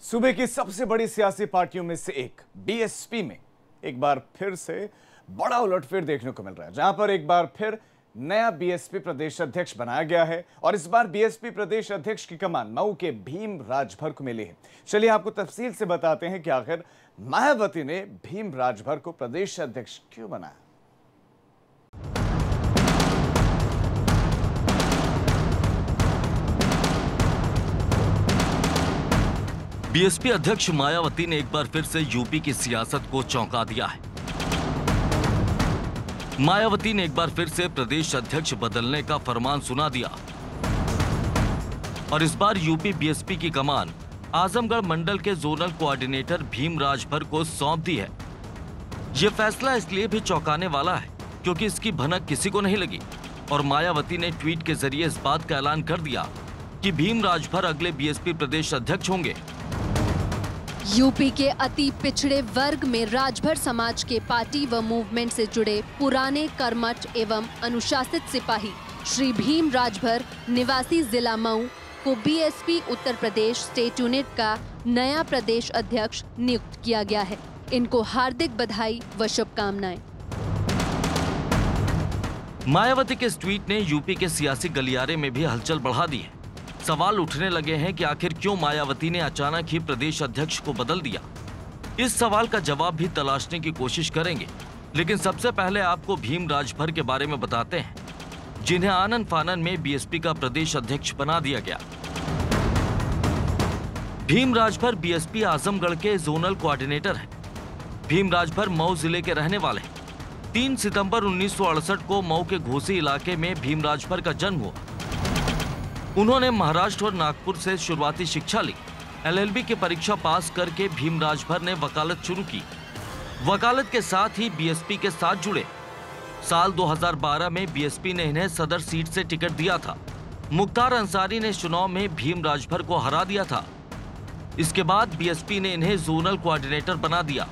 सूबे की सबसे बड़ी सियासी पार्टियों में से एक बीएसपी में एक बार फिर से बड़ा उलटफेर देखने को मिल रहा है, जहां पर एक बार फिर नया बीएसपी प्रदेश अध्यक्ष बनाया गया है और इस बार बीएसपी प्रदेश अध्यक्ष की कमान मऊ के भीम राजभर को मिली है। चलिए आपको तफसील से बताते हैं कि आखिर मायावती ने भीम राजभर को प्रदेश अध्यक्ष क्यों बनाया। बीएसपी अध्यक्ष मायावती ने एक बार फिर से यूपी की सियासत को चौंका दिया है। मायावती ने एक बार फिर से प्रदेश अध्यक्ष बदलने का फरमान सुना दिया और इस बार यूपी बीएसपी की कमान आजमगढ़ मंडल के जोनल कोऑर्डिनेटर भीम राजभर को सौंप दी है। यह फैसला इसलिए भी चौंकाने वाला है क्योंकि इसकी भनक किसी को नहीं लगी और मायावती ने ट्वीट के जरिए इस बात का ऐलान कर दिया कि भीम राजभर अगले बीएसपी प्रदेश अध्यक्ष होंगे। यूपी के अति पिछड़े वर्ग में राजभर समाज के पार्टी व मूवमेंट से जुड़े पुराने कर्मठ एवं अनुशासित सिपाही श्री भीम राजभर निवासी जिला मऊ को BSP Uttar Pradesh state unit का नया प्रदेश अध्यक्ष नियुक्त किया गया है। इनको हार्दिक बधाई व शुभकामनाएं। मायावती के इस ट्वीट ने यूपी के सियासी गलियारे में भी हलचल बढ़ा दी है। सवाल उठने लगे हैं कि आखिर क्यों मायावती ने अचानक ही प्रदेश अध्यक्ष को बदल दिया। इस सवाल का जवाब भी तलाशने की कोशिश करेंगे, लेकिन सबसे पहले आपको भीम राजभर के बारे में बताते हैं, जिन्हें आनन फानन में बीएसपी का प्रदेश अध्यक्ष बना दिया गया। भीम राजभर बीएसपी आजमगढ़ के जोनल कोऑर्डिनेटर हैं। भीम राजभर मऊ जिले के रहने वाले हैं। 3 सितंबर 1968 को मऊ के घोसी इलाके में भीम राजभर का जन्म हुआ। उन्होंने महाराष्ट्र और नागपुर से शुरुआती शिक्षा ली। एलएलबी की परीक्षा पास करके भीम राजभर ने वकालत शुरू की। वकालत के साथ ही बीएसपी के साथ जुड़े। साल 2012 में बीएसपी ने इन्हें सदर सीट से टिकट दिया था। मुख्तार अंसारी ने चुनाव में भीम राजभर को हरा दिया था। इसके बाद बीएसपी ने इन्हें जोनल कोऑर्डिनेटर बना दिया।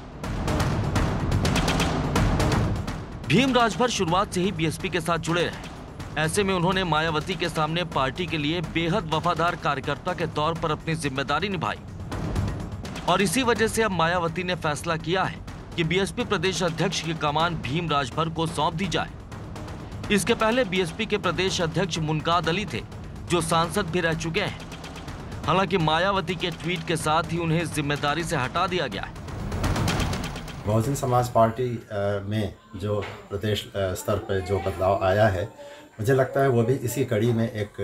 भीम राजभर शुरुआत से ही बीएसपी के साथ जुड़े रहे। ऐसे में उन्होंने मायावती के सामने पार्टी के लिए बेहद वफादार कार्यकर्ता के तौर पर अपनी जिम्मेदारी निभाई और इसी वजह से अब मायावती ने फैसला किया है कि बीएसपी प्रदेश अध्यक्ष की कमान भीम राजभर को सौंप दी जाए। इसके पहले बीएसपी के प्रदेश अध्यक्ष मुनकाद अली थे, जो सांसद भी रह चुके हैं। हालांकि मायावती के ट्वीट के साथ ही उन्हें जिम्मेदारी से हटा दिया गया है। बहुजन समाज पार्टी में जो प्रदेश स्तर पर जो बदलाव आया है, मुझे लगता है वो भी इसी कड़ी में एक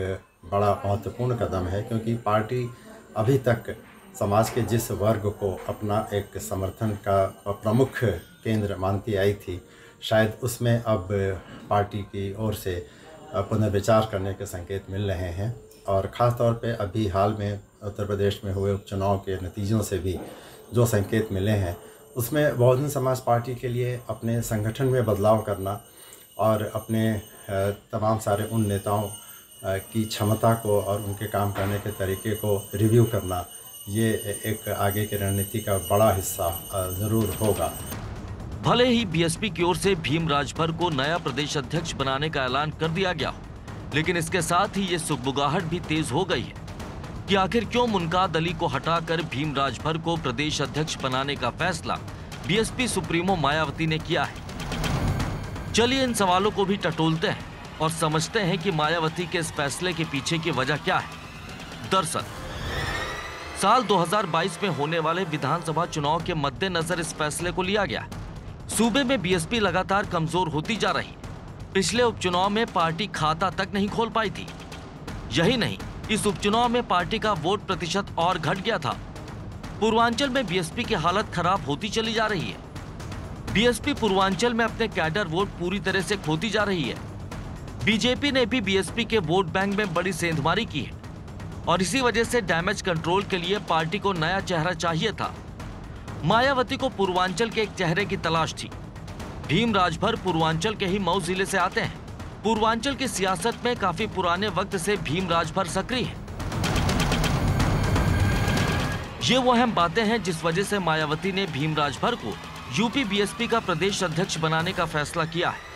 बड़ा महत्वपूर्ण कदम है, क्योंकि पार्टी अभी तक समाज के जिस वर्ग को अपना एक समर्थन का प्रमुख केंद्र मानती आई थी, शायद उसमें अब पार्टी की ओर से पुनर्विचार करने के संकेत मिल रहे हैं। और ख़ास तौर पे अभी हाल में उत्तर प्रदेश में हुए उपचुनाव के नतीजों से भी जो संकेत मिले हैं, उसमें बहुजन समाज पार्टी के लिए अपने संगठन में बदलाव करना और अपने तमाम सारे उन नेताओं की क्षमता को और उनके काम करने के तरीके को रिव्यू करना, ये एक आगे की रणनीति का बड़ा हिस्सा ज़रूर होगा। भले ही बीएसपी की ओर से भीम राजभर को नया प्रदेश अध्यक्ष बनाने का ऐलान कर दिया गया हो, लेकिन इसके साथ ही ये सुगबुगाहट भी तेज हो गई है कि आखिर क्यों मुनकाद अली को हटाकर भीम राजभर को प्रदेश अध्यक्ष बनाने का फैसला बीएसपी सुप्रीमो मायावती ने किया है। चलिए इन सवालों को भी टटोलते हैं और समझते हैं कि मायावती के इस फैसले के पीछे की वजह क्या है। दरअसल साल 2022 में होने वाले विधानसभा चुनाव के मद्देनजर इस फैसले को लिया गया। सूबे में बीएसपी लगातार कमजोर होती जा रही। पिछले उपचुनाव में पार्टी खाता तक नहीं खोल पाई थी। यही नहीं, इस उपचुनाव में पार्टी का वोट प्रतिशत और घट गया था। पूर्वांचल में बीएसपी की हालत खराब होती चली जा रही है। बीएसपी पूर्वांचल में अपने कैडर वोट पूरी तरह से खोती जा रही है। बीजेपी ने भी बीएसपी के वोट बैंक में बड़ी सेंधमारी की है और इसी वजह से डैमेज कंट्रोल के लिए पार्टी को नया चेहरा चाहिए था। मायावती को पूर्वांचल के एक चेहरे की तलाश थी। भीम राजभर पूर्वांचल के ही मऊ जिले से आते हैं। पूर्वांचल की सियासत में काफी पुराने वक्त से भीम राजभर सक्रिय है। ये वो अहम बातें हैं जिस वजह से मायावती ने भीम राजभर को यूपी बीएसपी का प्रदेश अध्यक्ष बनाने का फैसला किया है।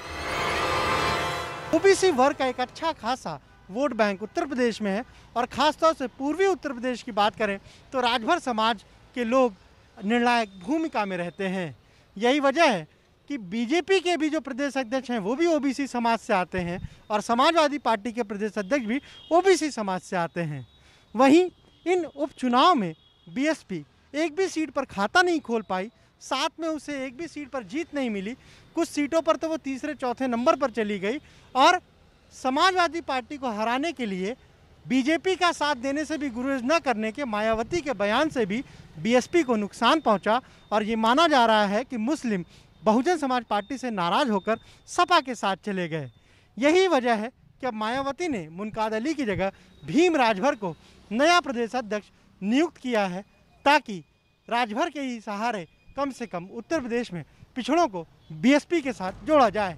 ओबीसी वर्ग का एक अच्छा खासा वोट बैंक उत्तर प्रदेश में है और ख़ासतौर से पूर्वी उत्तर प्रदेश की बात करें तो राजभर समाज के लोग निर्णायक भूमिका में रहते हैं। यही वजह है कि बीजेपी के भी जो प्रदेश अध्यक्ष हैं वो भी ओबीसी समाज से आते हैं और समाजवादी पार्टी के प्रदेश अध्यक्ष भी ओबीसी समाज से आते हैं। वहीं इन उपचुनाव में बीएसपी एक भी सीट पर खाता नहीं खोल पाई, साथ में उसे एक भी सीट पर जीत नहीं मिली। कुछ सीटों पर तो वो तीसरे चौथे नंबर पर चली गई और समाजवादी पार्टी को हराने के लिए बीजेपी का साथ देने से भी गुरेज न करने के मायावती के बयान से भी बीएसपी को नुकसान पहुंचा और ये माना जा रहा है कि मुस्लिम बहुजन समाज पार्टी से नाराज होकर सपा के साथ चले गए। यही वजह है कि अब मायावती ने मुनकाद अली की जगह भीम राजभर को नया प्रदेश अध्यक्ष नियुक्त किया है ताकि राजभर के ही सहारे कम से कम उत्तर प्रदेश में पिछड़ों को बीएसपी के साथ जोड़ा जाए।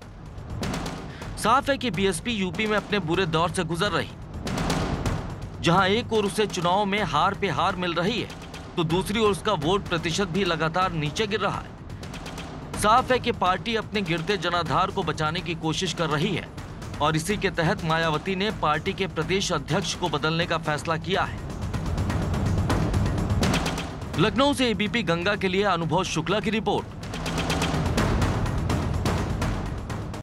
साफ है कि बीएसपी यूपी में अपने बुरे दौर से गुजर रही, जहां एक ओर उसे चुनाव में हार पे हार मिल रही है तो दूसरी ओर उसका वोट प्रतिशत भी लगातार नीचे गिर रहा है। साफ है कि पार्टी अपने गिरते जनाधार को बचाने की कोशिश कर रही है और इसी के तहत मायावती ने पार्टी के प्रदेश अध्यक्ष को बदलने का फैसला किया है। लखनऊ से एबीपी गंगा के लिए अनुभव शुक्ला की रिपोर्ट।